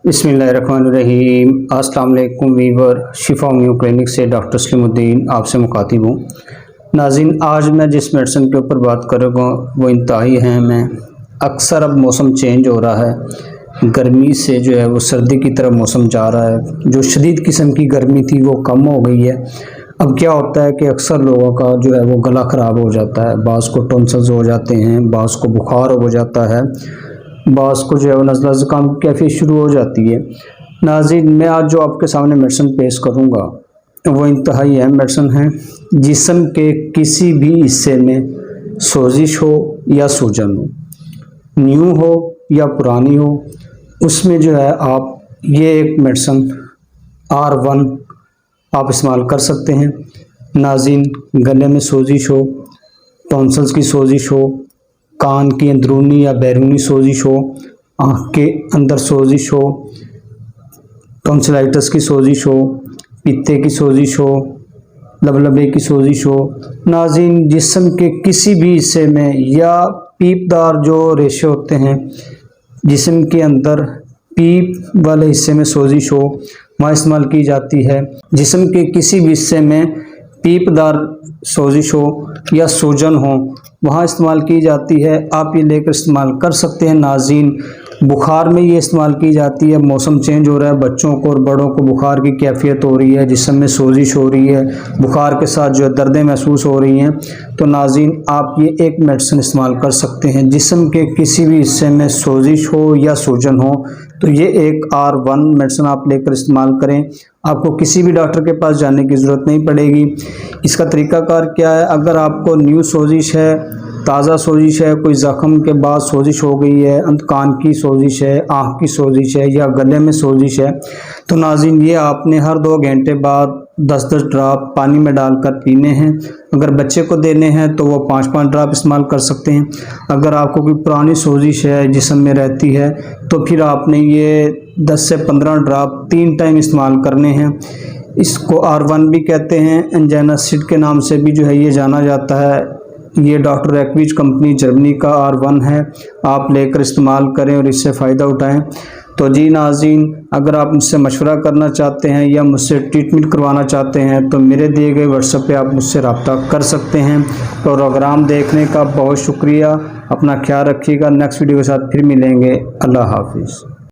बिस्मिल्लाहिर्रहमानिर्रहीम। अस्सलाम वालेकुम वीवर, शिफा होम्यो क्लिनिक से डॉक्टर सलीमुद्दीन आपसे मुखातिब हूँ। नाज़रीन, आज मैं जिस मेडिसिन के ऊपर बात करूँगा वो इंतहाई अहम है। अक्सर अब मौसम चेंज हो रहा है, गर्मी से जो है वो सर्दी की तरफ मौसम जा रहा है। जो शदीद किस्म की गर्मी थी वो कम हो गई है। अब क्या होता है कि अक्सर लोगों का जो है वो गला ख़राब हो जाता है, बाज़ को टॉन्सिल्स हो जाते हैं, बाज़ को बुखार हो जाता है, बाज़ को जो है वो नज़ला ज़ुकाम की कैफियत शुरू हो जाती है। नाज़रीन, मैं आज जो आपके सामने मेडिसिन पेश करूँगा वो इंतहाई अहम मेडिसिन है। जिस्म के किसी भी हिस्से में सोजिश हो या सूजन हो, न्यू हो या पुरानी हो, उसमें जो है आप ये एक मेडिसिन R1 आप इस्तेमाल कर सकते हैं। नाज़रीन, गले में सोजिश हो, टॉन्सिल्स की सोजिश हो, कान की अंदरूनी या बैरूनी सोजिश हो, आँख के अंदर सोजिश हो, टॉन्सिलाइटिस की सोजिश हो, पित्ते की सोजिश हो, लबलबे की सोजिश हो। नाज़रीन, जिस्म के किसी भी हिस्से में या पीपदार जो रेशे होते हैं, जिस्म के अंदर पीप वाले हिस्से में सोजिश हो, वहाँ इस्तेमाल की जाती है। जिस्म के किसी भी हिस्से में पीपदार सोजिश हो या सूजन हो, वहाँ इस्तेमाल की जाती है। आप ये लेकर इस्तेमाल कर सकते हैं। नाज़रीन, बुखार में ये इस्तेमाल की जाती है। मौसम चेंज हो रहा है, बच्चों को और बड़ों को बुखार की कैफियत हो रही है, जिस्म में सोजिश हो रही है, बुखार के साथ जो है दर्दें महसूस हो रही हैं। तो नाज़रीन, आप ये एक मेडिसिन इस्तेमाल कर सकते हैं। जिस्म के किसी भी हिस्से में सोजिश हो या सूजन हो तो ये एक R1 मेडिसिन आप लेकर इस्तेमाल करें। आपको किसी भी डॉक्टर के पास जाने की ज़रूरत नहीं पड़ेगी। इसका तरीक़ाकार क्या है? अगर आपको न्यू सोजिश है, ताज़ा सोजिश है, कोई ज़ख्म के बाद सोजिश हो गई है, कान की सोजिश है, आँख की सोजिश है या गले में सोजिश है, तो नाज़रीन ये आपने हर 2 घंटे बाद 10-10 ड्राप पानी में डालकर पीने हैं। अगर बच्चे को देने हैं तो वो 5-5 ड्राप इस्तेमाल कर सकते हैं। अगर आपको कोई पुरानी सोजिश है जिस्म में रहती है तो फिर आपने ये 10 से 15 ड्राप 3 टाइम इस्तेमाल करने हैं। इसको R1 भी कहते हैं, एंजाइनासिड के नाम से भी जो है ये जाना जाता है। ये डॉक्टर एक्विज कंपनी जर्मनी का R1 है। आप लेकर इस्तेमाल करें और इससे फ़ायदा उठाएं। तो जी नाज़रीन, अगर आप मुझसे मशवरा करना चाहते हैं या मुझसे ट्रीटमेंट करवाना चाहते हैं तो मेरे दिए गए व्हाट्सएप पे आप मुझसे रब्ता कर सकते हैं। प्रोग्राम देखने का बहुत शुक्रिया। अपना ख्याल रखिएगा। नेक्स्ट वीडियो के साथ फिर मिलेंगे। अल्लाह हाफिज़।